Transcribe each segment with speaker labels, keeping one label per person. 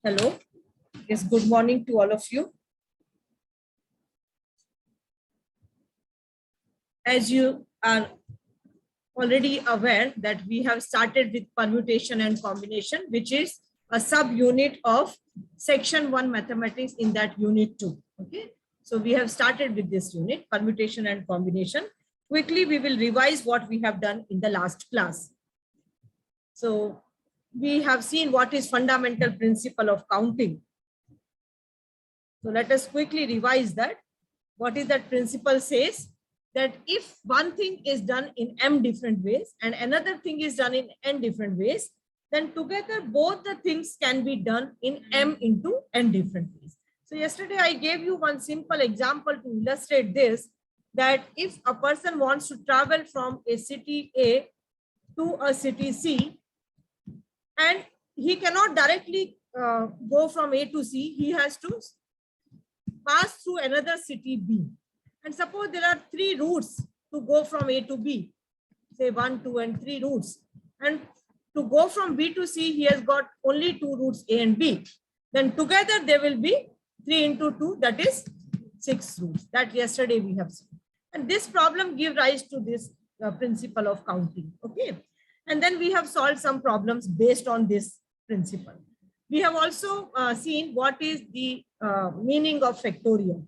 Speaker 1: Hello. Yes, good morning to all of you. As you are already aware that we have started with permutation and combination, which is a subunit of section 1 mathematics in that unit 2. Okay. So we have started with this unit, permutation and combination. Quickly, we will revise what we have done in the last class. So we have seen what is fundamental principle of counting. So let us quickly revise that. What is that principle says? That if one thing is done in m different ways and another thing is done in n different ways, then together both the things can be done in m into n different ways. So yesterday I gave you one simple example to illustrate this, that if a person wants to travel from a city A to a city C, and he cannot directly go from A to C, he has to pass through another city B. And suppose there are 3 routes to go from A to B, say 1, 2, and 3 routes. And to go from B to C, he has got only 2 routes, A and B. Then together there will be 3 into 2, that is 6 routes. That yesterday we have seen. And this problem gives rise to this principle of counting. Okay. And then we have solved some problems based on this principle. We have also seen what is the meaning of factorial.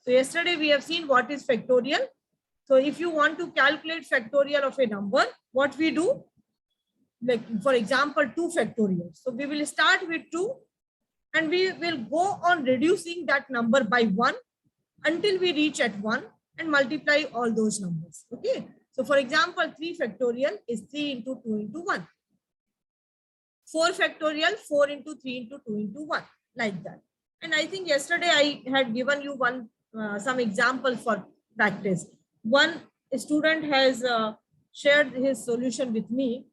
Speaker 1: So yesterday we have seen what is factorial. So if you want to calculate factorial of a number, what we do, like for example, 2 factorial. So we will start with 2 and we will go on reducing that number by 1 until we reach at 1 and multiply all those numbers. Okay. So for example, 3 factorial is 3 into 2 into 1. 4 factorial, 4 into 3 into 2 into 1, like that. And I think yesterday I had given you some example for practice. One student has shared his solution with me,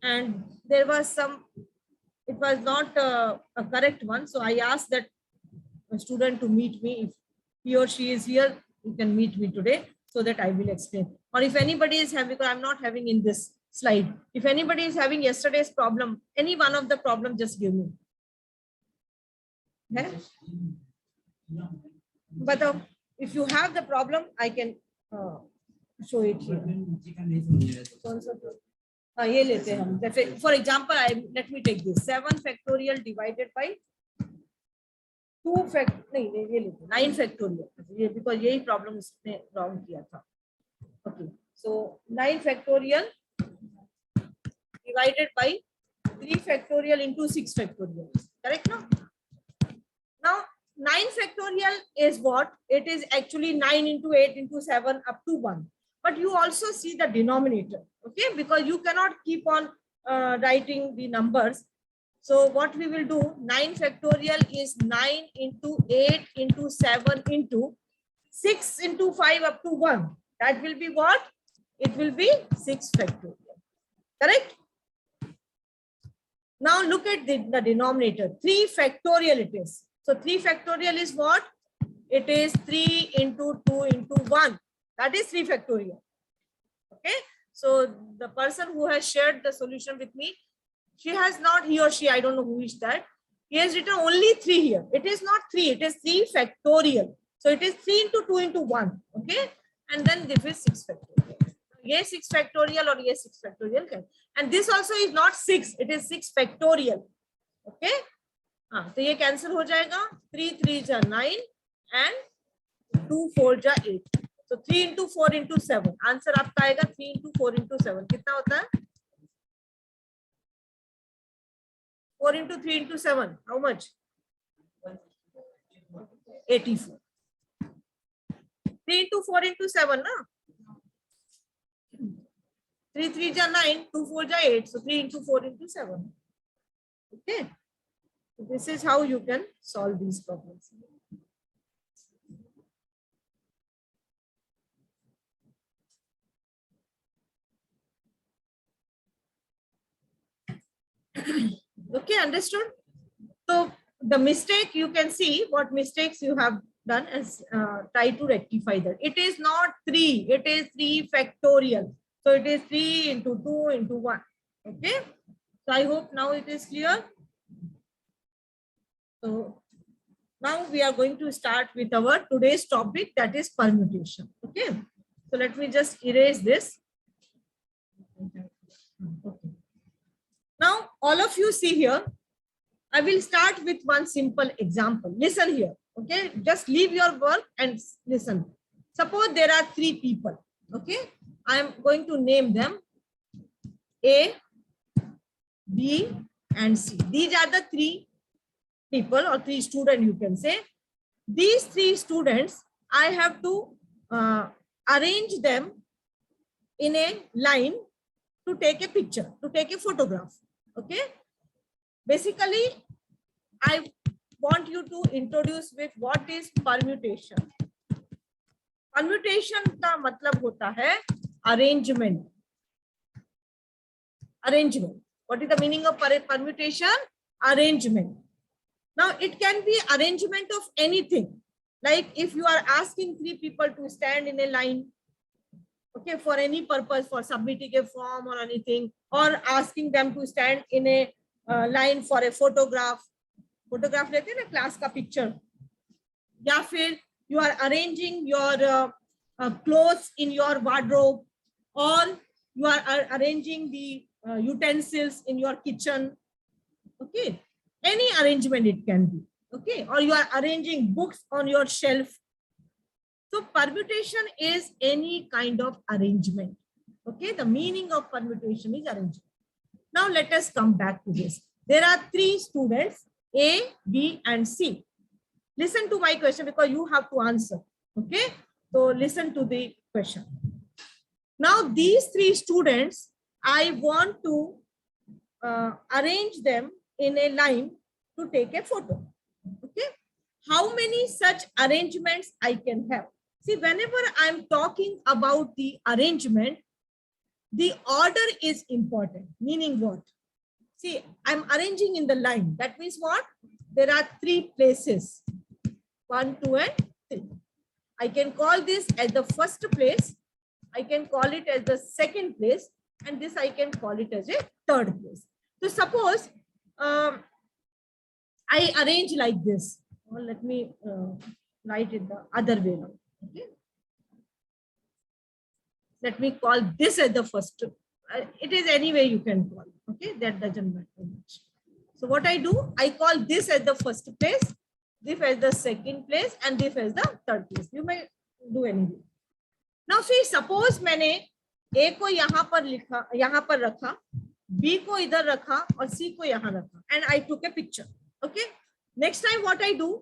Speaker 1: and there was it was not a correct one. So I asked that student to meet me. If he or she is here, you can meet me today so that I will explain. Or if anybody is having, because I'm not having in this slide, if anybody is having yesterday's problem, any one of the problem, just give me. Okay? But if you have the problem, I can show it here. ये लेते हैं हम. For example, let me take this 7 factorial divided by 2 नहीं ये लेते 9 factorial, ये because यही problem उसने wrong किया था. Okay, so 9 factorial divided by 3 factorial into 6 factorial. Correct now? Now 9 factorial is what? It is actually 9 into 8 into 7 up to 1. But you also see the denominator, okay? Because you cannot keep on writing the numbers. So what we will do, 9 factorial is 9 into 8 into 7 into 6 into 5 up to 1. That will be what? It will be 6 factorial. Correct? Now look at the denominator. 3 factorial it is. So 3 factorial is what? It is 3 into 2 into 1. That is 3 factorial. Okay. So the person who has shared the solution with me, she has not, he or she, I don't know who is that. He has written only 3 here. It is not 3. It is 3 factorial. So it is 3 into 2 into 1. Okay. And then this is 6 factorial. Ye 6 factorial or ye 6 factorial. And this also is not 6. It is 6 factorial. Okay. तो ये cancel हो जाएगा. 3 3 जा 9 and 2 4 जा 8. So 3 into 4 into 7. Answer आपका आएगा 3 into 4 into 7. कितना होता है? 4 into 3 into 7. How much? 84. 3 into 4 into 7, na? 3 3 ja 9, 2 4 ja 8. So 3 into 4 into 7. Okay. So this is how you can solve these problems. Okay, understood? So the mistake, you can see what mistakes you have done as try to rectify that. It is not 3, it is 3 factorial. So it is 3 into 2 into 1. Okay. So I hope now it is clear. So now we are going to start with our today's topic, that is permutation. Okay. So let me just erase this. Okay. Now all of you see here, I will start with one simple example. Listen here. Okay. Just leave your work and listen. Suppose there are three people. Okay. I am going to name them A, B, and C. These are the three people or three students, you can say. These three students, I have to arrange them in a line to take a picture, to take a photograph. Okay. Basically, I want you to introduce with what is permutation. Permutation का मतलब होता है arrangement. Arrangement. What is the meaning of permutation? Arrangement. Now it can be arrangement of anything. Like if you are asking three people to stand in a line, okay, for any purpose, for submitting a form or anything, or asking them to stand in a line for a photograph. Photograph लेते हैं ना class का picture. या फिर you are arranging your clothes in your wardrobe, or you are arranging the utensils in your kitchen. Okay, any arrangement it can be. Okay, or you are arranging books on your shelf. So permutation is any kind of arrangement. Okay, the meaning of permutation is arrangement. Now let us come back to this. There are three students, A, B, and C. Listen to my question because you have to answer. Okay, so listen to the question. Now these three students, I want to arrange them in a line to take a photo. Okay, how many such arrangements I can have? See, whenever I'm talking about the arrangement, the order is important. Meaning what? See, I'm arranging in the line. That means what? There are three places. 1, 2, and 3. I can call this as the first place. I can call it as the second place. And this I can call it as a third place. So suppose I arrange like this. Well, let me write it the other way now. Okay. Let me call this as the first. It is any way you can call. Okay, that doesn't matter much. So what I do, I call this as the first place, this as the second place, and this as the third place. You may do anything. Now see, suppose मैंने A को यहाँ पर लिखा, यहाँ पर रखा, B को इधर रखा और C को यहाँ रखा, and I took a picture. Okay. Next time what I do,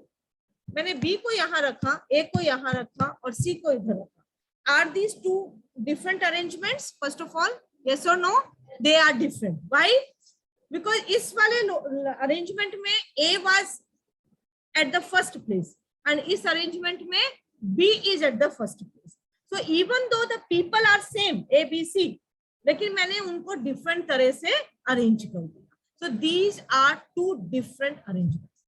Speaker 1: मैंने B को यहाँ रखा, A को यहाँ रखा और C को इधर रखा. Are these two different arrangements? First of all, yes or no? They are different. Why? Because इस वाले arrangement में A was at the first place and इस arrangement में B is at the first place. So even though the people are same, A, B, C, लेकिन मैंने उनको different तरह से arrange कर दिया. So these are two different arrangements.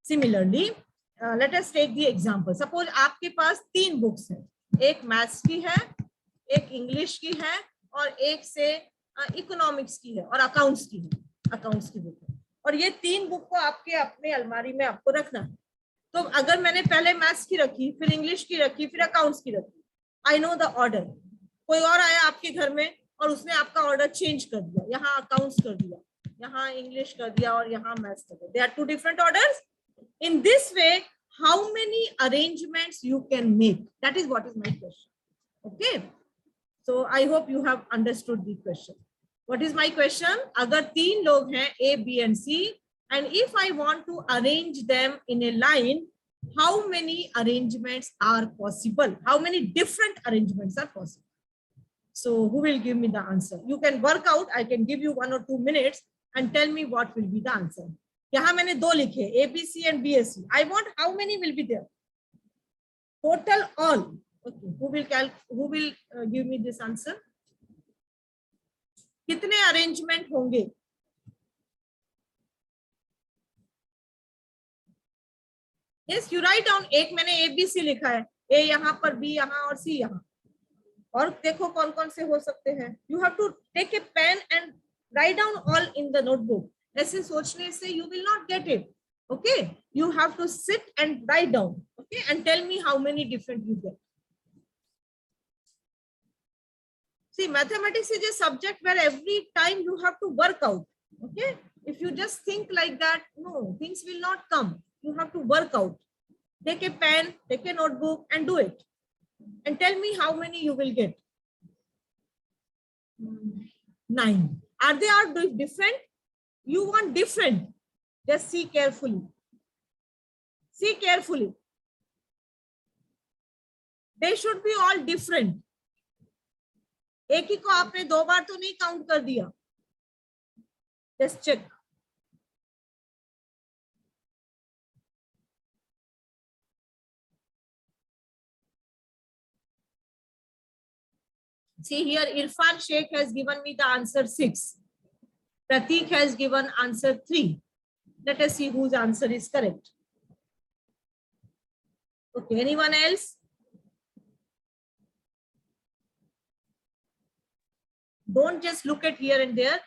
Speaker 1: Similarly, let us take the example. Suppose आपके पास 3 books हैं. एक मैथ्स की है, एक इंग्लिश की है और एक से इकोनॉमिक्स की है और अकाउंट्स की है, अकाउंट्स की बुक है. और ये 3 बुक को आपके अपने अलमारी में आपको रखना है. तो अगर मैंने पहले मैथ्स की रखी, फिर इंग्लिश की रखी, फिर अकाउंट्स की रखी, आई नो द ऑर्डर. कोई और आया आपके घर में और उसने आपका ऑर्डर चेंज कर दिया, यहाँ अकाउंट्स कर दिया, यहाँ इंग्लिश कर दिया और यहाँ मैथ्स कर दिया. They are 2 different orders. In this way, how many arrangements you can make? That is what is my question. Okay. So I hope you have understood the question. What is my question? अगर 3 लोग हैं A, B, and C, and if I want to arrange them in a line, how many arrangements are possible? How many different arrangements are possible? So who will give me the answer? You can work out. I can give you 1 or 2 minutes and tell me what will be the answer. यहाँ मैंने 2 लिखे, A, B, C and B, C. I want how many will be there? Total all. Okay. Who will give me this answer? कितने arrangement होंगे? Yes, you write down. एक मैंने A, B, C लिखा है. A यहाँ पर, B यहाँ और C यहाँ. और देखो कौन कौन से हो सकते हैं. You have to take a pen and write down all in the notebook. ऐसे सोचने से you will not get it. Okay, you have to sit and write down. Okay, and tell me how many different you get. See, mathematics is a subject where every time you have to work out. Okay, if you just think like that, no, things will not come. You have to work out. Take a pen, take a notebook and do it. And tell me how many you will get. 9. Are they all different? You want different. Just see carefully. See carefully. They should be all different. एक ही को आपने 2 बार तो नहीं count कर दिया. Just check. See here, Irfan Sheikh has given me the answer 6. Pratik has given answer 3. Let us see whose answer is correct. Okay, anyone else? Don't just look at here and there.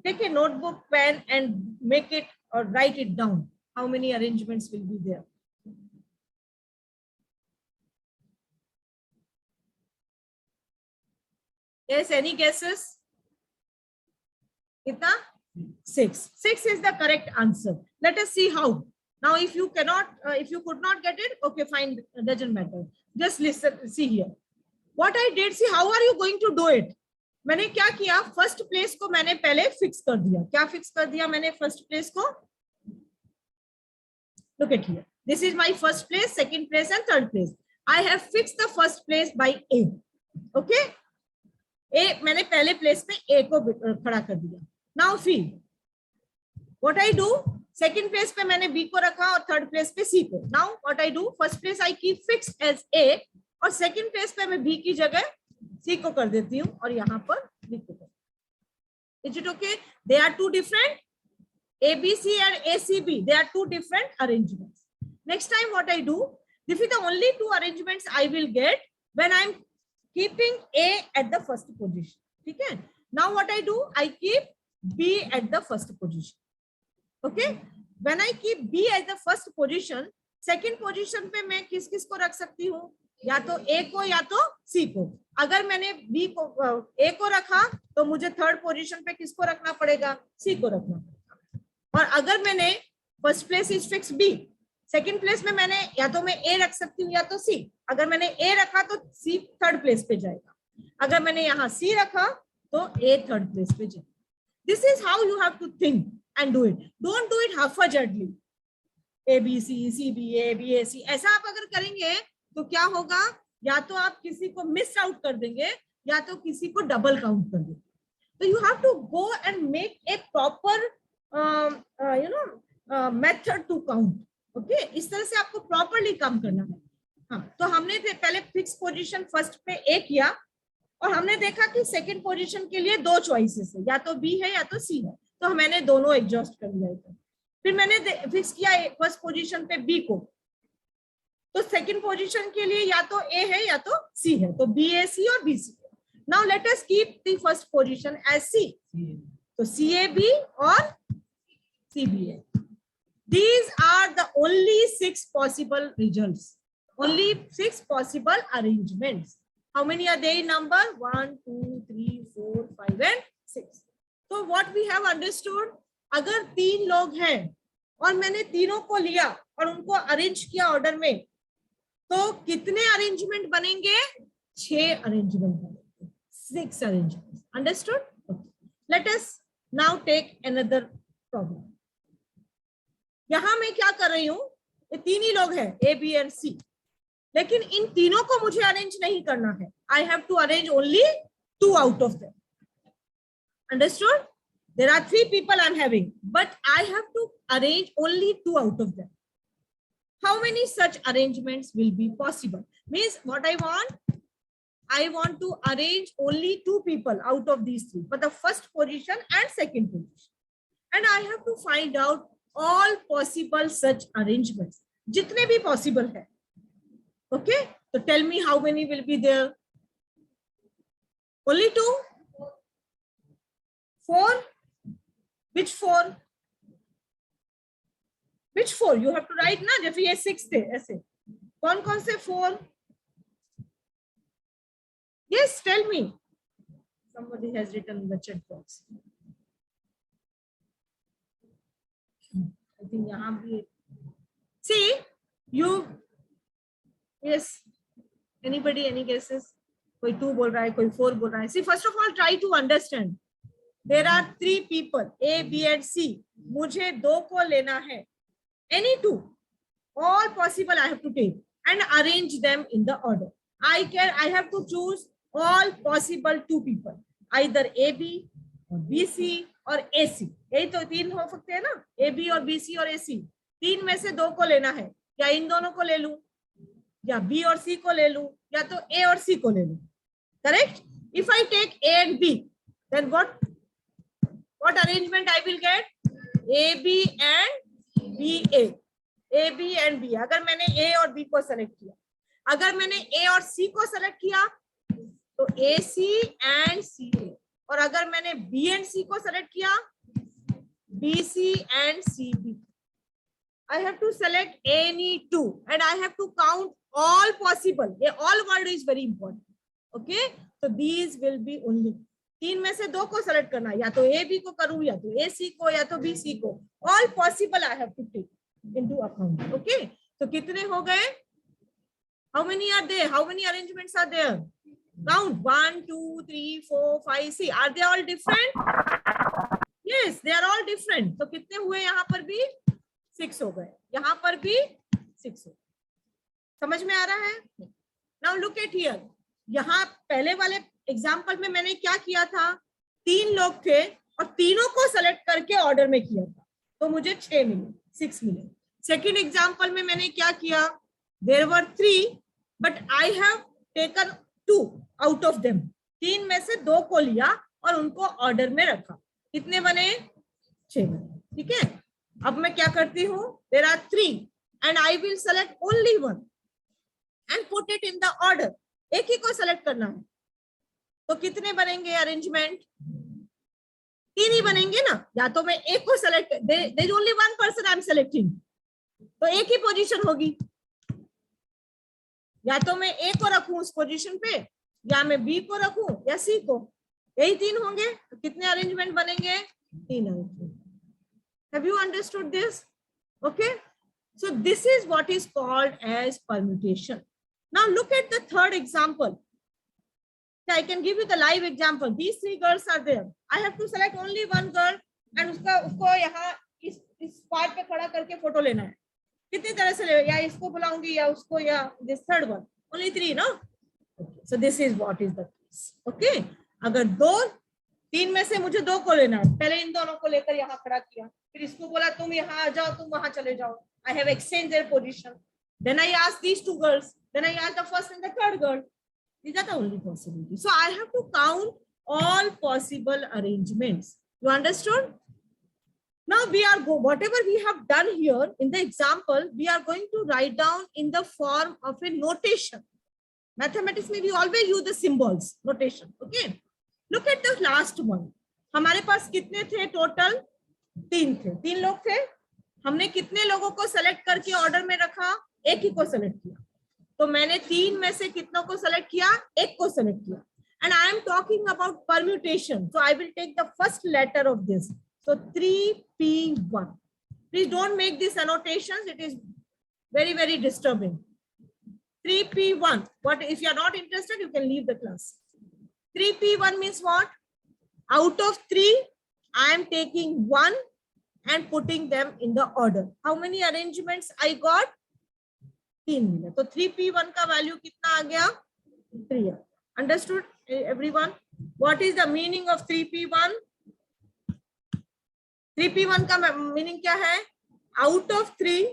Speaker 1: Take a notebook, pen and make it or write it down. How many arrangements will be there? Yes, any guesses? Kitna? 6. 6 is the correct answer. Let us see how. Now, if you cannot, if you could not get it, okay, fine, doesn't matter. Just listen, see here. What I did, see, how are you going to do it? मैंने क्या किया, first place को मैंने पहले fix कर दिया. क्या fix कर दिया मैंने फर्स्ट प्लेस को? Look at here. This is my first place, second place and third place. I have fixed the first place by A. Okay? A मैंने पहले प्लेस पे A को खड़ा कर दिया. Now see, what I do? Second place पे मैंने B को रखा और third place पे C को. Now what I do? First place I keep fixed as A और second place पे मैं B की जगह C को कर देती हूँ और यहाँ पर लिख देती हूँ. Is it okay? They are two different. ABC and ACB, they are two different arrangements. Next time what I do, this is the only two arrangements I will get when I'm keeping A at the first position. Okay? Now what I do, I keep B at the first position. Okay? When I keep B at the first position, second position पे मैं किस किस को रख सकती हूँ? या तो A को या तो C को. अगर मैंने B को A को रखा तो मुझे थर्ड पोजीशन पे किसको रखना पड़ेगा? C को रखना पड़ेगा. और अगर मैंने first place is fix B, second place में मैंने या तो मैं A रख सकती हूँ या तो C. अगर मैंने A रखा तो C थर्ड प्लेस पे जाएगा. अगर मैंने यहाँ C रखा तो A थर्ड प्लेस पे जाएगा. This is how you have to think and do it. Don't do it haphazardly. A B C C B A B A C ऐसा आप अगर करेंगे तो क्या होगा? या तो आप किसी को मिस आउट कर देंगे या तो किसी को डबल काउंट कर देंगे. तो you have to go and make a proper method to count. Okay, इस तरह से आपको प्रॉपरली काम करना है. हाँ, तो हमने पहले फिक्स पोजीशन फर्स्ट पे A किया और हमने देखा कि सेकंड पोजीशन के लिए दो चॉइसेस है, या तो B है या तो C है. तो मैंने दोनों एडजस्ट कर लिया. फिर मैंने फिक्स किया फर्स्ट पोजीशन पे B को, तो सेकंड पोजीशन के लिए या तो A है या तो C है. तो BAC और BC. Now let us keep the first position as C. तो CAB और CBA. These are the only 6 possible results. Only 6 possible arrangements. How many are there in number? 1, 2, 3, 4, 5 and 6. So what we have understood, अगर 3 लोग हैं और मैंने तीनों को लिया और उनको अरेंज किया ऑर्डर में, तो कितने अरेंजमेंट बनेंगे? 6 अरेंजमेंट बनेंगे. 6 arrangement. Understood? Let us now take another problem. यहां मैं क्या कर रही हूं, ये 3 ही लोग हैं A B and C, लेकिन इन तीनों को मुझे अरेंज नहीं करना है. I have to arrange only 2 out of them. Understood? There are 3 people I'm having, but I have to arrange only 2 out of them. How many such arrangements will be possible? Means what I want to arrange only 2 people out of these 3, but the first position and second position. And I have to find out all possible such arrangements. Jitne bhi possible hai. Okay? So tell me how many will be there? Only 2? 4? Which 4? Which 4? You have to write ना, जैसे ये 6 थे ऐसे, कौन कौन से 4? Yes, tell me. Somebody has written in the chat box. I think यहाँ भी. See, you. Yes. Anybody? Any guesses? कोई 2 बोल रहा है, कोई 4 बोल रहा है. See, first of all, try to understand. There are 3 people, A, B, and C. मुझे 2 को लेना है. Any 2. All possible I have to take and arrange them in the order. I have to choose all possible 2 people. Either AB or BC or AC. यही तो 3 हो सकते हैं ना, AB और BC और AC. 3 में से 2 को लेना है. या इन दोनों को ले लूं, या B और C को ले लूं, या तो A और C को ले लूं. Correct? If I take A and B, then what arrangement I will get? AB and BA. A, B and B. अगर मैंने A और B को सेलेक्ट किया, अगर मैंने A और C को सेलेक्ट किया तो AC and CA, और अगर मैंने B and C को सेलेक्ट किया BC and CB. I have to select any 2 and I have to count all possible. ये all word is very important. Okay, so these will be only. 3 में से 2 को select करना, या तो AB को करूं, या तो AC को, या तो BC को. All possible I have to take into account. Okay, so कितने हो गए? How many are there? How many arrangements are there? Count. 1, 2, 3, 4, 5. See, are they all different? Yes, they are all different. तो कितने हुए? यहाँ पर भी 6 हो गए, यहाँ पर भी 6 हो. समझ में आ रहा है? Now look at here. यहाँ पहले वाले एग्जाम्पल में मैंने क्या किया था? 3 लोग थे और तीनों को सेलेक्ट करके ऑर्डर में किया था, तो मुझे 6 मिले, 6 मिले. सेकेंड एग्जाम्पल में मैंने क्या किया? There were 3 but I have taken 2 out of them. 3 में से 2 को लिया और उनको ऑर्डर में रखा. कितने बने? 6 बने. ठीक है, अब मैं क्या करती हूँ? There are 3 and I will select only 1 and put it in the order. एक ही को सेलेक्ट करना है, तो कितने बनेंगे अरेंजमेंट? 3 ही बनेंगे ना. या तो मैं एक को select, there is only 1 person I am selecting, तो एक ही पोजीशन होगी. या तो मैं ए को रखूं उस पोजीशन पे, या मैं बी को रखूं, या सी को. यही 3 होंगे. तो कितने अरेंजमेंट बनेंगे? 3 arrangement. Have you understood this? Okay, so this is what is called as permutation. Now look at the third example. I can give you the live example. These 3 girls are there. I have to select only 1 girl and उसको यहाँ इस part पे खड़ा करके photo लेना है. कितनी तरह से ले? या इसको बुलाऊंगी, या उसको, या this third one. Only 3, no? Okay. So this is what is the case. Okay. अगर 3 में से मुझे 2 को लेना है, पहले इन दोनों को लेकर यहाँ खड़ा किया, फिर इसको बोला तुम यहाँ आ जाओ, तुम वहां चले जाओ. I have exchanged their position. Then I asked these 2 girls. Then I asked the first and the third girl. These are the only possibilities. So I have to count all possible arrangements. You understood? Now we are whatever we have done here in the example, we are going to write down in the form of a notation. Mathematics में we always use the symbols, notation. Okay. Look at the last one. हमारे पास कितने थे total? 3 थे. 3 लोग थे. हमने कितने लोगों को सेलेक्ट करके ऑर्डर में रखा? एक ही को सेलेक्ट किया. तो मैंने 3 में से कितनों को सेलेक्ट किया? एक को सेलेक्ट किया. And I am talking about permutation. So I will take the first letter of this. So 3P1. Please don't make these annotations. It is very, very disturbing. 3P1. What if you are not interested? You can leave the class. 3P1 means what? Out of 3, I am taking 1 and putting them in the order. How many arrangements I got? 3 मिला. तो 3P1 का value कितना आ गया? 3. Understood, everyone? What is the meaning of 3P1? 3P1 का meaning क्या है? Out of 3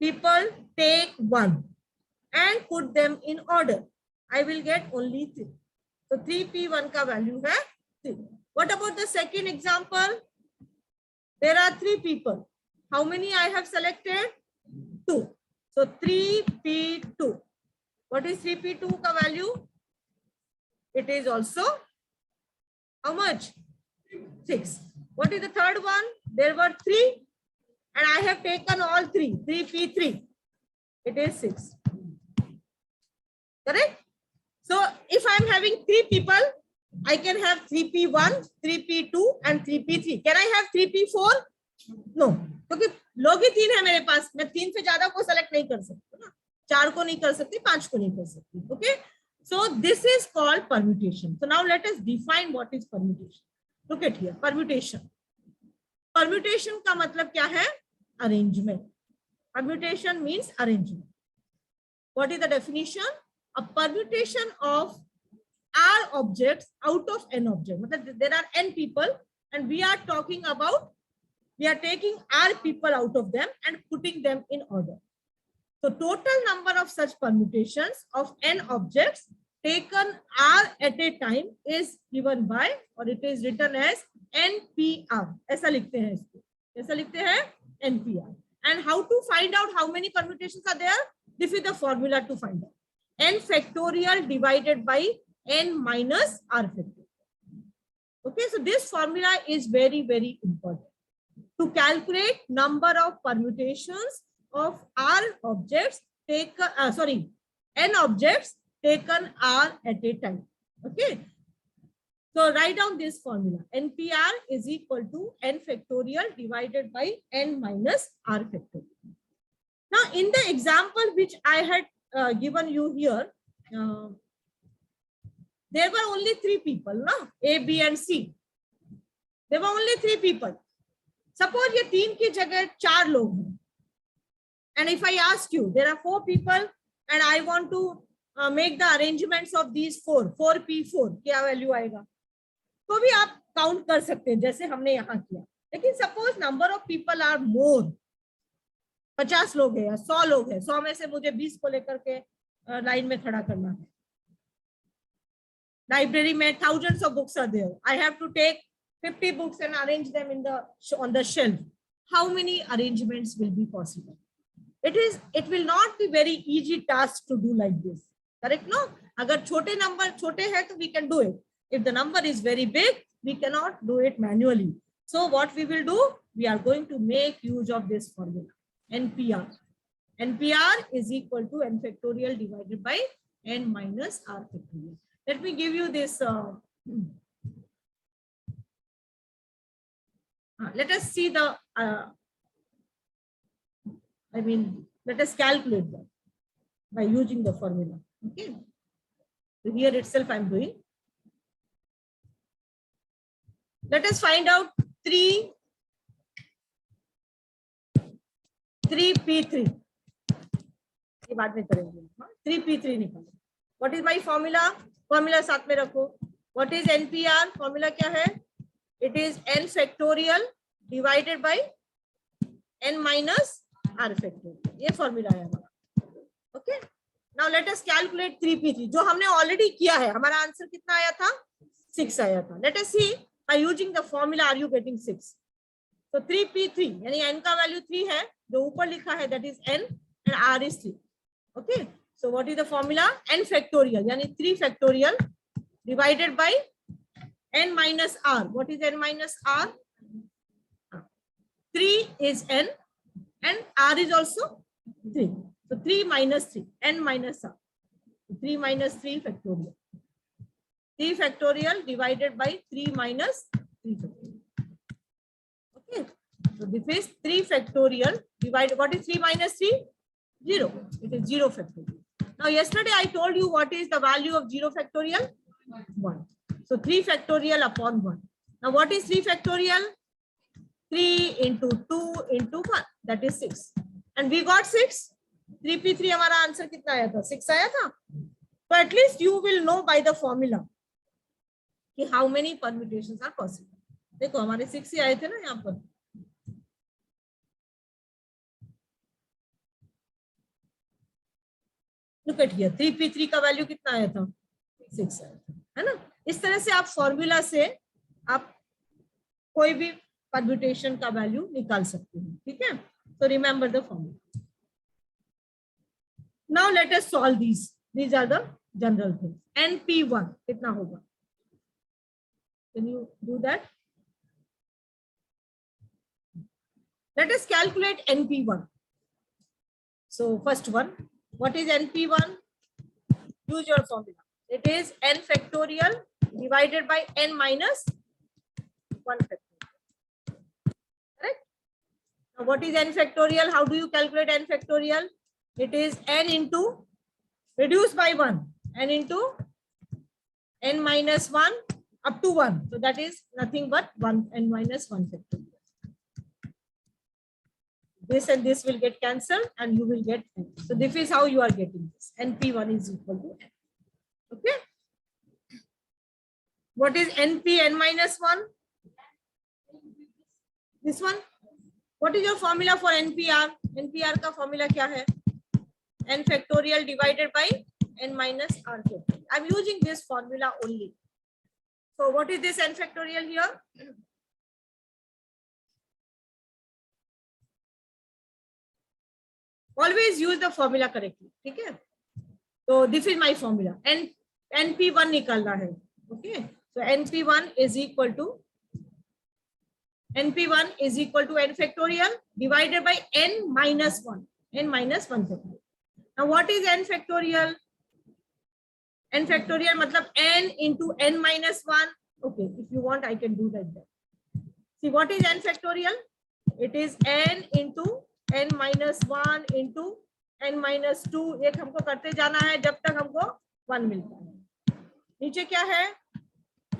Speaker 1: people, take 1 and put them in order. I will get only 3. So 3P1 का value है 3. What about the second example? There are 3 people. How many I have selected? 2. So 3P2. What is 3P2 का value? It is also how much? 6. What is the third one? There were 3. and I have taken all three, 3p3, it is 6. Correct? So if I'm having 3 people, I can have 3p1, 3p2 and 3p3. Can I have 3p4? No, क्योंकि लोग ही 3 है मेरे पास, मैं 3 से ज्यादा को select नहीं कर सकती ना, 4 को नहीं कर सकती, 5 को नहीं कर सकती. Okay, so this is called permutation. So now let us define what is permutation. Look at here, permutation. Permutation का मतलब क्या है? Arrangement. Permutation means arrangement. What is the definition? A permutation of R objects out of n objects. मतलब there are n people and we are talking about, we are taking R people out of them and putting them in order. So total number of such permutations of n objects taken R at a time is given by, or it is written as NPR. ऐसा लिखते हैं इसको, ऐसा लिखते हैं NPR. And how to find out how many permutations are there? This is the formula to find out. N factorial divided by n minus R factorial. Okay, so this formula is very, very important to calculate number of permutations of R objects taken, n objects taken R at a time. Okay, so write down this formula. NPR is equal to n factorial divided by n minus R factorial. Now, in the example which I had given you here, there were only 3 people, no? A, B and C. There were only 3 people. Suppose ये 3 की जगह 4 लोग हैं. And if I ask you, there are 4 people and I want to make the arrangements of these 4p4, क्या value आएगा? तो भी आप काउंट कर सकते हैं जैसे हमने यहाँ किया. लेकिन suppose number of people are more, 50 लोग हैं या 100 लोग हैं, 100 में से मुझे 20 को लेकर के लाइन में खड़ा करना है. Library में thousands of books are there. I have to take 50 books and arrange them in the on the shelf. How many arrangements will be possible? It will not be very easy task to do like this. Correct? No? अगर छोटे number छोटे हैं तो we can do it. If the number is very big, we cannot do it manually. So what we will do? We are going to make use of this formula. NPR. NPR is equal to n factorial divided by n minus R factorial. Let me give you this. Let us see the, let us calculate that by using the formula. Okay. So here itself I am doing. Let us find out 3p3. ये बाद में करेंगे. 3p3 निकालो. What is my formula? Formula साथ में रखो. What is NPR? Formula क्या है? It is n factorial divided by n minus R factorial. ये formula है हमारा. Okay. Now let us calculate 3p3. जो हमने already किया है. हमारा आंसर कितना आया था? 6 आया था. Let us see by using the formula are you getting 6? So 3p3 यानी n का value 3 है. जो ऊपर लिखा है that is n and R is 3. Okay. So what is the formula? N factorial यानी 3 factorial divided by n minus R. What is n minus R? 3 is n and R is also 3. So 3 minus 3, n minus R. 3 minus 3 factorial. 3 factorial divided by 3 minus 3 factorial. Okay. So this is 3 factorial divided. What is 3 minus 3? 0. It is 0 factorial. Now yesterday I told you what is the value of 0 factorial? 1. So 3 factorial upon 1. Now what is 3 factorial? 3 into 2 into 1. That is 6. And we got 6. 3p3 हमारा answer कितना आया था? 6 आया था. So at least you will know by the formula कि how many permutations are possible. देखो हमारे 6 ही आए थे ना यहाँ पर. Look at here. 3p3 का वैल्यू कितना आया था? 6 आया था, है ना? इस तरह से आप फॉर्मूला से आप कोई भी परम्यूटेशन का वैल्यू निकाल सकते हैं. ठीक है? So remember the formula. Now let us solve these. These are the general things. NP1 कितना होगा? Can you do that? Let us calculate NP1. So first one, what is NP1? Use your formula. It is n factorial divided by n minus 1 factorial. Correct? Now what is n factorial? How do you calculate n factorial? It is n into reduced by 1, n into n minus 1 up to 1. So that is nothing but 1 n minus 1 factorial. This and this will get cancelled and you will get n. So this is how you are getting this. NP1 is equal to n. Okay. What is NP n minus 1? This one. What is your formula for NPR? NPR का formula क्या है? N factorial divided by n minus r factorial. I'm using this formula only. So what is this n factorial here? Always use the formula correctly. ठीक है? So this is my formula. NP1 निकालना है. Okay. So NP1 is equal to n factorial divided by n minus 1. N minus 1 factorial. Now what is n factorial? N factorial matlab n into n minus 1. Okay, if you want I can do that. See what is n factorial? It is n into n minus 1 into n minus 2. एक हमको करते जाना है जब तक हमको 1 मिलता है. नीचे क्या है?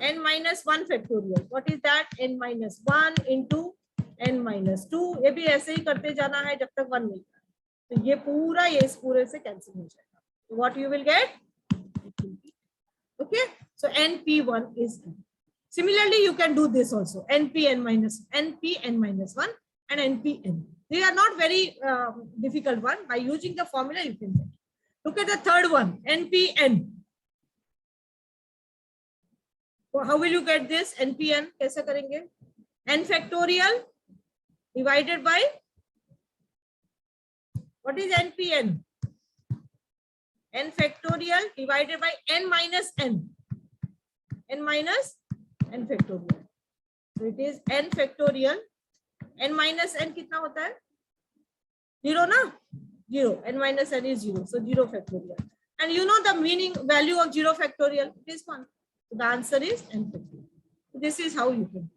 Speaker 1: n minus 1 factorial. What is that? n minus 1 into n minus 2. ये भी ऐसे ही करते जाना है जब तक 1 मिलता है. तो ये पूरा ये इस पूरे से कैंसिल हो जाएगा. So what you will get? Okay. So NP1 is n. Similarly, you can do this also. NPn minus 1 and NPn. They are not very difficult one. By using the formula, you can get. Look at the third one, NPn. So how will you get this? NPn कैसे करेंगे? N factorial divided by what is NPn? N factorial divided by n minus n. N minus n factorial. So it is n factorial. N minus n कितना होता है? 0 ना? 0. N minus n is 0. So 0 factorial. And you know the meaning value of 0 factorial? It is 1. So the answer is n factorial. So this is how you can.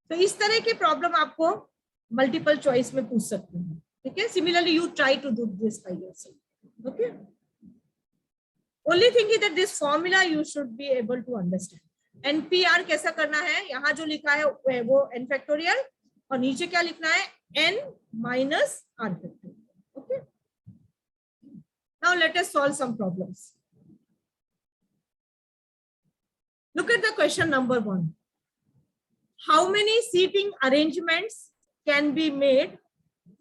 Speaker 1: So इस तरह की problem आपको multiple choice में पूछ सकते हैं. ठीक है? Similarly, you try to do this by yourself. Okay? Only thing is that this formula you should be able to understand. NPR कैसा करना है? यहाँ जो लिखा है वो n factorial और नीचे क्या लिखना है? n minus r factorial. Okay. Now let us solve some problems. Look at the question number 1. How many seating arrangements can be made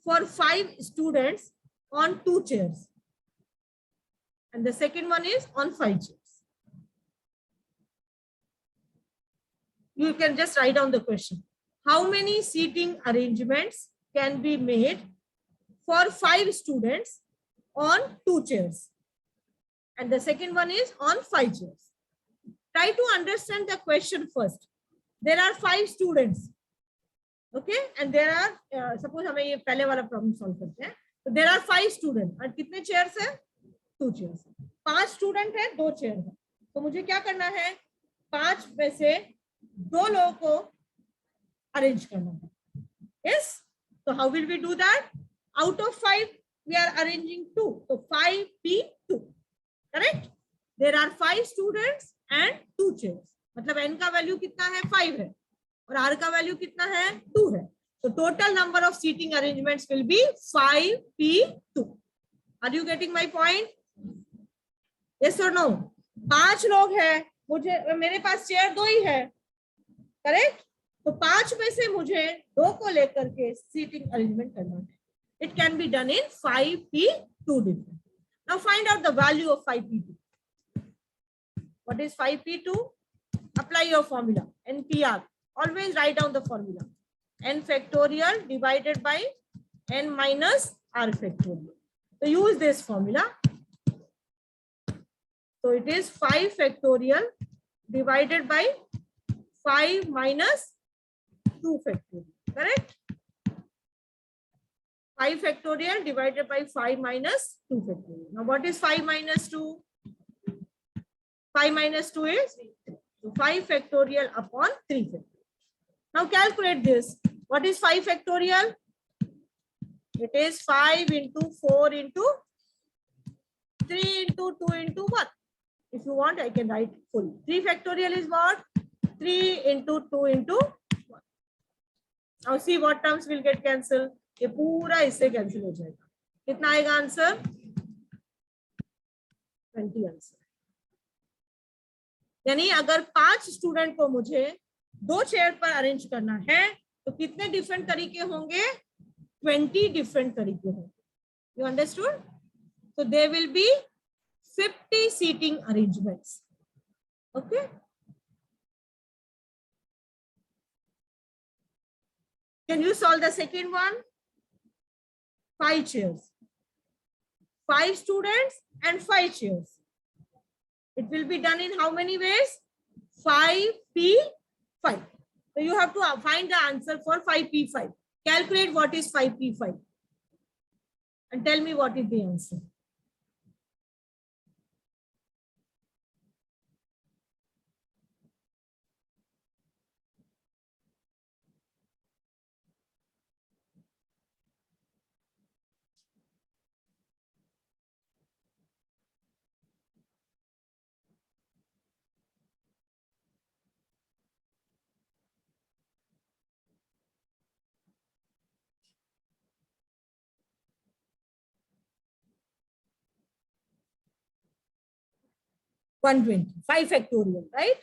Speaker 1: for 5 students on 2 chairs? And the second one is on 5 chairs. You can just write down the question. How many seating arrangements can be made for 5 students on 2 chairs? And the second one is on 5 chairs. Try to understand the question first. There are 5 students. Okay, and there are suppose हमें ये पहले वाला problem solve करते हैं. So there are 5 students. और कितने chairs हैं? 2 chairs. 5 student है, 2 chair है. तो मुझे क्या करना है? 5 में से 2 लोगों को arrange करना है. Yes. So how will we do that? Out of 5, we are arranging 2. So 5p2. Correct? There are 5 students and 2 chairs. मतलब n का वैल्यू कितना है? 5 है और r का वैल्यू कितना है? 2 है. So total number of seating arrangements will be 5p2. Are you getting my point? Yes or no? 5 लोग हैं, मुझे मेरे पास चेयर 2 ही है. करेक्ट? तो 5 में से मुझे 2 को लेकर के सीटिंग अरेंजमेंट करना है. It can be done in 5p2 different. Now find out the value of 5p2. What is 5p2? Apply your formula. NPR. Always write down the formula. N factorial divided by n minus r factorial. So use this formula. So it is 5 factorial divided by 5 minus 2 factorial. Correct? 5 factorial divided by 5 minus 2 factorial. Now what is 5 minus 2? 5 minus 2 is 5 factorial upon 3 factorial. Now calculate this. What is 5 factorial? It is 5 into 4 into 3 into 2 into 1. If you want, I can write full. 3 factorial is what? 3 into 2 into 1. Now see what terms will get cancelled. ये पूरा इससे cancel हो जाएगा. कितना आएगा answer? 20 answer. यानी अगर 5 student को मुझे 2 चेयर पर अरेंज करना है तो कितने डिफरेंट तरीके होंगे? 20 डिफरेंट तरीके होंगे. You understood? So there will be 50 seating arrangements. Okay. Can you solve the second one? 5 chairs. 5 students and 5 chairs. It will be done in how many ways? 5P5. So you have to find the answer for 5P5. Calculate what is 5P5 and tell me what is the answer. $120, 5 factorial, right?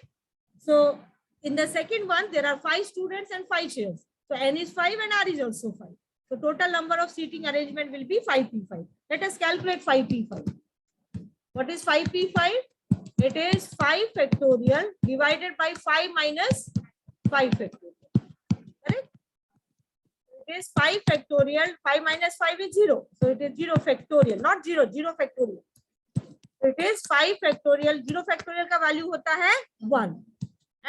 Speaker 1: So in the second one, there are 5 students and 5 chairs. So N is 5 and R is also 5. So total number of seating arrangement will be 5P5. Let us calculate 5P5. What is 5P5? It is 5 factorial divided by 5 minus 5 factorial. Correct? It is 5 factorial. 5 minus 5 is 0. So it is 0 factorial, not 0, 0 factorial. It is 5 factorial. 0 factorial का value होता है 1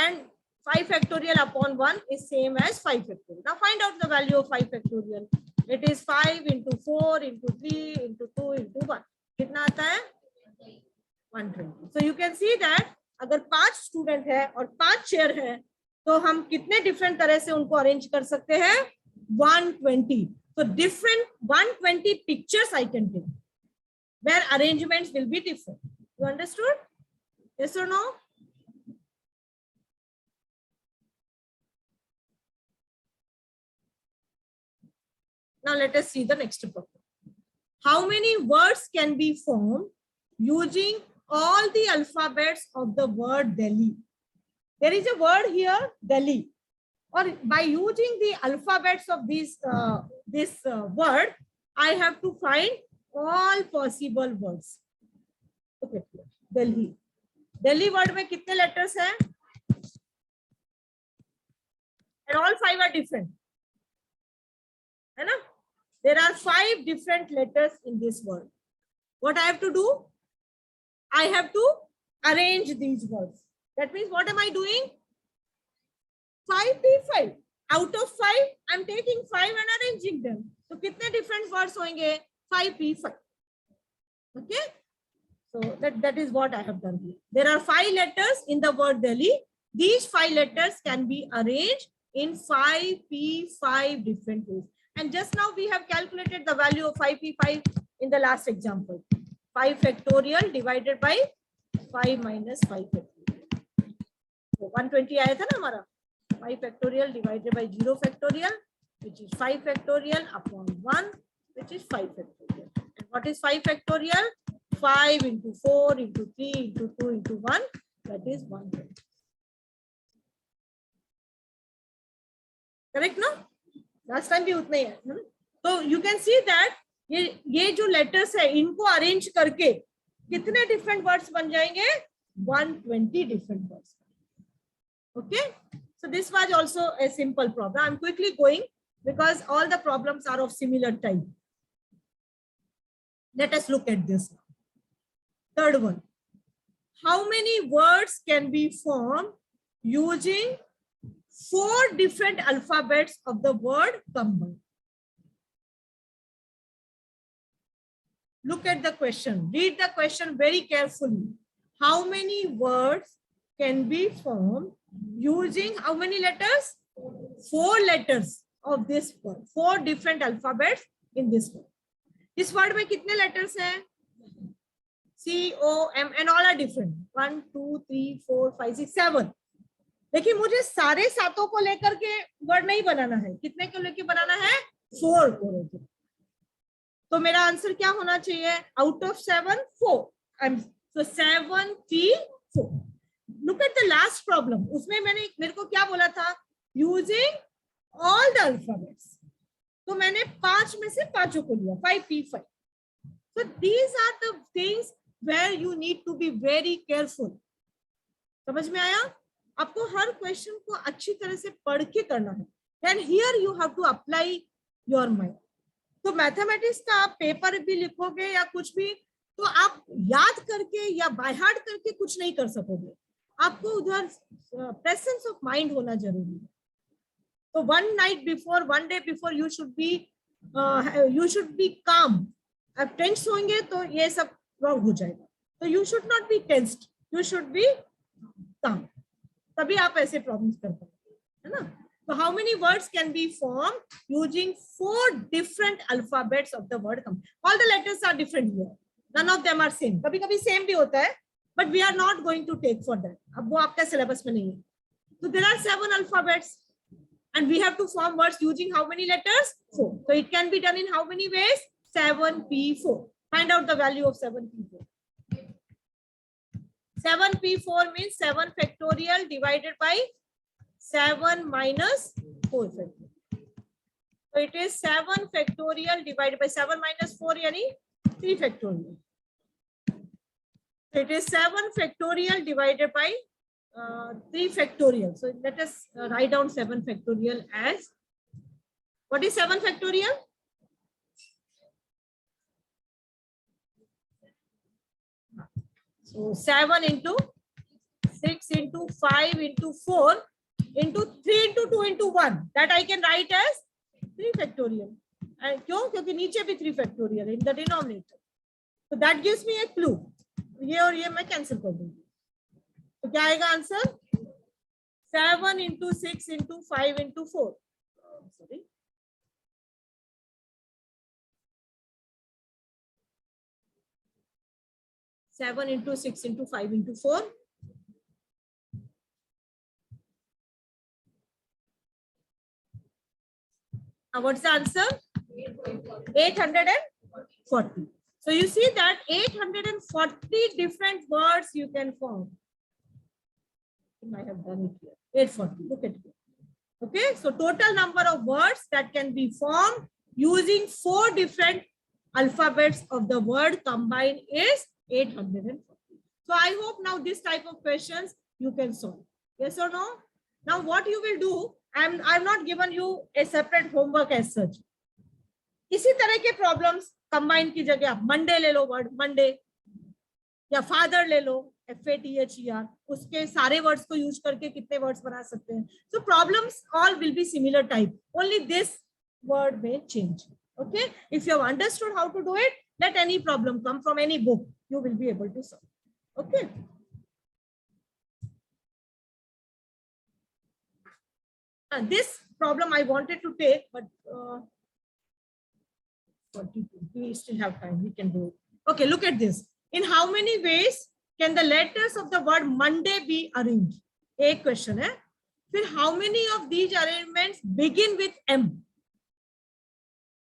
Speaker 1: and 5 factorial upon 1 is same as 5 factorial. Now find out the value of 5 factorial. It is 5 into 4 into 3 into 2 into 1. कितना आता है? 120. So you can see that अगर 5 student है और 5 chair है तो हम कितने different तरह से उनको arrange कर सकते हैं? 120. So different 120 pictures I can take, where arrangements will be different. You understood? Yes or no? Now let us see the next problem. How many words can be formed using all the alphabets of the word Delhi? There is a word here, Delhi. Or by using the alphabets of this word, I have to find all possible words. Okay, Delhi. Delhi word में कितने letters हैं? And all 5 are different. है ना? There are 5 different letters in this word. What I have to do? I have to arrange these words. That means what am I doing? 5P5. Out of 5, I'm taking 5 and arranging them. So कितने different words होंगे? 5P5. Okay. So that is what I have done here. There are 5 letters in the word Delhi. These 5 letters can be arranged in 5P5 different ways. And just now we have calculated the value of 5P5 in the last example. 5 factorial divided by 5 minus 5 factorial. So 120 आया था ना हमारा? 5 factorial divided by 0 factorial, which is 5 factorial upon 1, which is 5 factorial. And what is 5 factorial? 5 into 4 into 3 into 2 into 1, that is 120. Correct, no? Last time भी उतना ही है. So you can see that ये जो letters है इनको arrange करके कितने different words बन जाएंगे? 120 different words. Okay. So this was also a simple problem. I'm quickly going because all the problems are of similar type. Let us look at this. Third one. How many words can be formed using 4 different alphabets of the word combined? look at the question. Read the question very carefully. How many words can be formed using how many letters? 4 letters of this word. 4 different alphabets in this word. इस word में कितने letters हैं? C, O, M and all are different. 1, 2, 3, 4, 5, 6, 7. लेकिन मुझे सारे सातों को लेकर के वर्ड नहीं बनाना है. कितने को लेकर बनाना है? 4 को लेकर. तो मेरा आंसर क्या होना चाहिए? Out of 7, 4. So 7 P 4. Look at the last problem. उसमें मेरे को क्या बोला था? Using all the alphabets. तो मैंने 5 में से 5 को लिया. 5 P 5. So these are the things where you need to be very careful. समझ में आया? आपको हर क्वेश्चन को अच्छी तरह से पढ़ के करना है. And here you have to apply your mind. तो मैथमेटिक्स का आप पेपर भी लिखोगे या कुछ भी, तो आप याद करके या बाय हार्ट करके कुछ नहीं कर सकोगे. आपको उधर प्रेजेंस ऑफ माइंड होना जरूरी है. तो one night before, one day before, you should be calm. आप टेंस होंगे तो ये सब रॉन्ग हो जाएगा. तो you should not be tensed. You should be calm. तभी आप ऐसे प्रॉब्लम्स कर पाएंगे, है ना? So how many words can be formed using 4 different alphabets of the word? All the letters are different here. None of them are same. कभी-कभी same भी होता है, but we are not going to take for that. अब वो आपका syllabus में नहीं है. So there are 7 alphabets, and we have to form words using how many letters? 4. So it can be done in how many ways? 7P4. Find out the value of 7P4. 7P4 means 7 factorial divided by 7 minus 4 factorial. So it is 7 factorial divided by 7 minus 4 yani 3 factorial. So it is 7 factorial divided by 3 factorial. So let us write down 7 factorial as, what is 7 factorial? So 7 into 6 into 5 into 4 into 3 into 2 into 1. That I can write as 3 factorial. And क्यों? क्योंकि नीचे भी 3 factorial in the denominator. So that gives me a clue. ये और ये मैं cancel कर दूंगी. तो क्या आएगा answer? 7 into 6 into 5 into 4. Sorry. Seven into 6 into 5 into 4. Now what's the answer? 840. So you see that 840 different words you can form. I have done it here. 840. Look at it. Okay, so total number of words that can be formed using 4 different alphabets of the word combined is 840. So I hope now this type of questions you can solve. Yes or no? Now what you will do, I've not given you a separate homework as such. इसी तरह के problems combine की जगह आप Monday ले लो word Monday, या father ले लो FATHER, उसके सारे words को use करके कितने words बना सकते हैं. So problems all will be similar type. Only this word may change. Okay, if you have understood how to do it, let any problem come from any book, you will be able to solve. Okay. This problem I wanted to take, but we still have time. We can do it. Okay, look at this. In how many ways can the letters of the word Monday be arranged? A question है. फिर how many of these arrangements begin with M?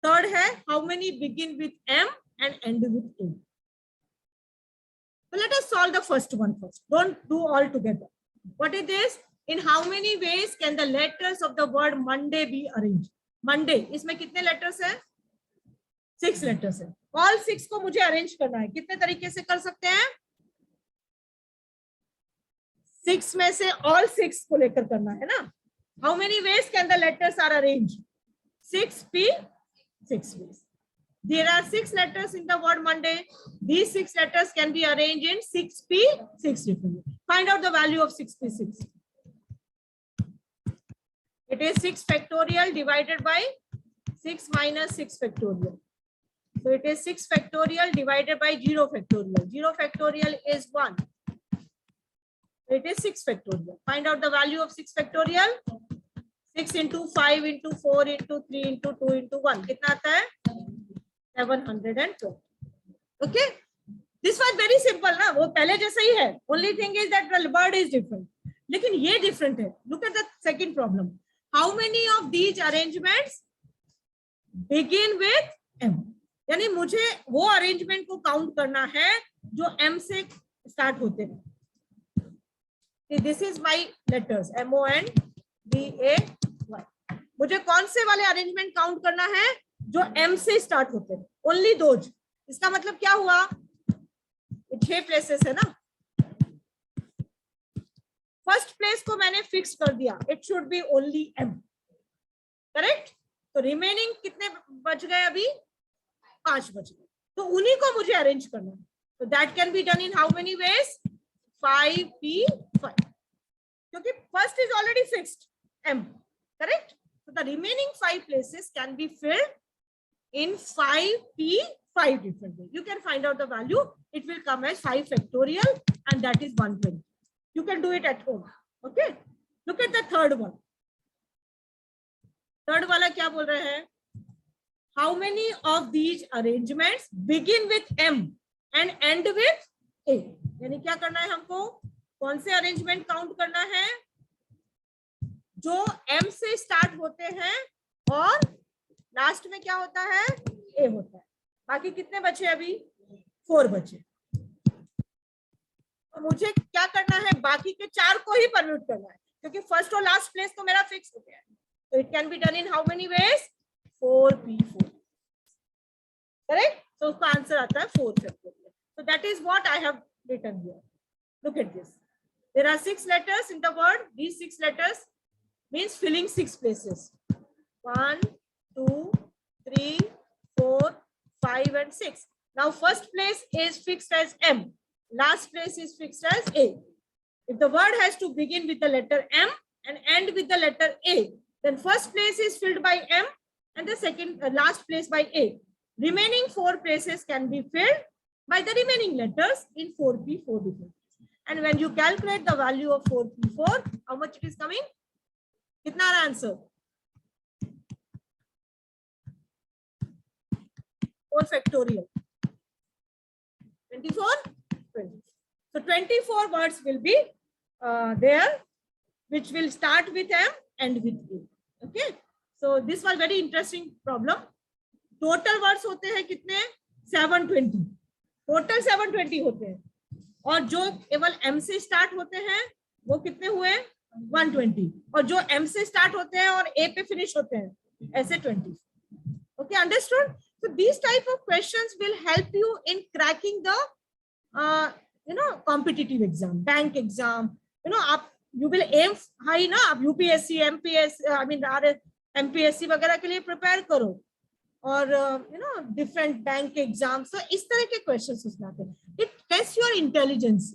Speaker 1: Third है, how many begin with M and end with A? So let us solve the first one first. Don't do all together. What is this? In how many ways can the letters of the word Monday be arranged? Monday, इसमें कितने letters हैं? 6 letters हैं. All 6 को मुझे arrange करना है. कितने तरीके से कर सकते हैं? 6 में से all 6 को लेकर करना है ना? How many ways can the letters are arranged? 6P, 6 ways. There are 6 letters in the word Monday. These 6 letters can be arranged in 6P, 6 different ways. Find out the value of 6P, 6. It is 6 factorial divided by 6 minus 6 factorial. So it is 6 factorial divided by 0 factorial. 0 factorial is 1. It is 6 factorial. Find out the value of 6 factorial. 6 into 5 into 4 into 3 into 2 into 1. कितना आता है? 712. Okay. This was very simple ना, वो पहले जैसा ही है. Only thing is that the word is different. लेकिन ये different है. Look at the second problem. How many of these arrangements begin with M? यानी मुझे वो arrangement को count करना है जो M से start होते हैं. This is my letters MONDAY. मुझे कौन से वाले अरेंजमेंट काउंट करना है जो M से स्टार्ट होते हैं? Only those. इसका मतलब क्या हुआ? 6 प्लेसेस है ना. फर्स्ट प्लेस को मैंने फिक्स कर दिया. It should be only M. Correct. तो रिमेनिंग कितने बच गए? अभी 5 बच गए. तो उन्हीं को मुझे अरेंज करना है. तो that can be done in how many ways? 5P5. क्योंकि first is already fixed M. Correct. So the remaining 5 places can be filled in 5P5 different ways. You can find out the value. It will come as 5 factorial and that is 120. You can do it at home. Okay. Look at the third one. Third वाला क्या बोल रहे हैं? How many of these arrangements begin with M and end with A? यानी क्या करना है हमको? कौन से अरेंजमेंट काउंट करना है जो M से स्टार्ट होते हैं और लास्ट में क्या होता है? A होता है. बाकी कितने बचे? अभी 4 बचे. तो मुझे क्या करना है? बाकी के 4 को ही परम्यूट करना है क्योंकि फर्स्ट और लास्ट प्लेस तो मेरा फिक्स हो गया है. तो it can be done in how many ways? 4P4. Correct. तो उसका आंसर आता है 4 factorial. So that is what I have written here. Look at this. There are 6 letters in the word. These 6 letters means filling 6 places. 1, 2, 3, 4, 5 and 6. Now first place is fixed as M. Last place is fixed as A. If the word has to begin with the letter M and end with the letter A, then first place is filled by M and the second last place by A. Remaining 4 places can be filled by the remaining letters in 4P4 different. And when you calculate the value of 4P4, how much it is coming? कितना answer? 4 factorial. 24? 20. So 24 words will be there, which will start with M and with A. Okay. So this was very interesting problem. Total words होते हैं कितने? 720. Total 720 होते हैं. और जो केवल M से स्टार्ट होते हैं वो कितने हुए? 120. और जो M से स्टार्ट होते हैं और A पे फिनिश होते हैं ऐसे 20. Okay, understood? So these type of questions will help you in cracking the competitive exam, bank exam. You will aim high ना. आप UPSC, MPSC, MPSC वगैरह के लिए प्रिपेयर करो और different bank exams. So इस तरह के questions उसमें आते हैं. It tests your intelligence,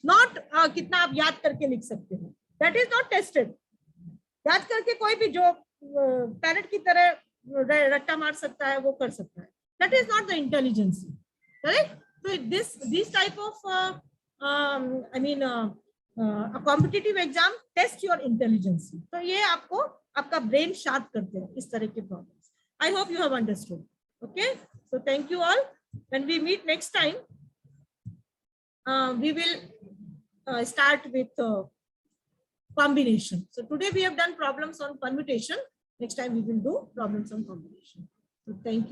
Speaker 1: not कितना आप याद करके लिख सकते हो. That is not tested. याद करके कोई भी जो पैरेट की तरह रट्टा मार सकता है वो कर सकता है. That is not the intelligence. Correct? So this type of a competitive exam test your intelligence. तो ये आपको आपका brain sharp करते हैं इस तरह के problems. I hope you have understood. Okay. So thank you all. When we meet next time, we will start with combination. So today we have done problems on permutation. Next time we will do problems on combination. So thank you.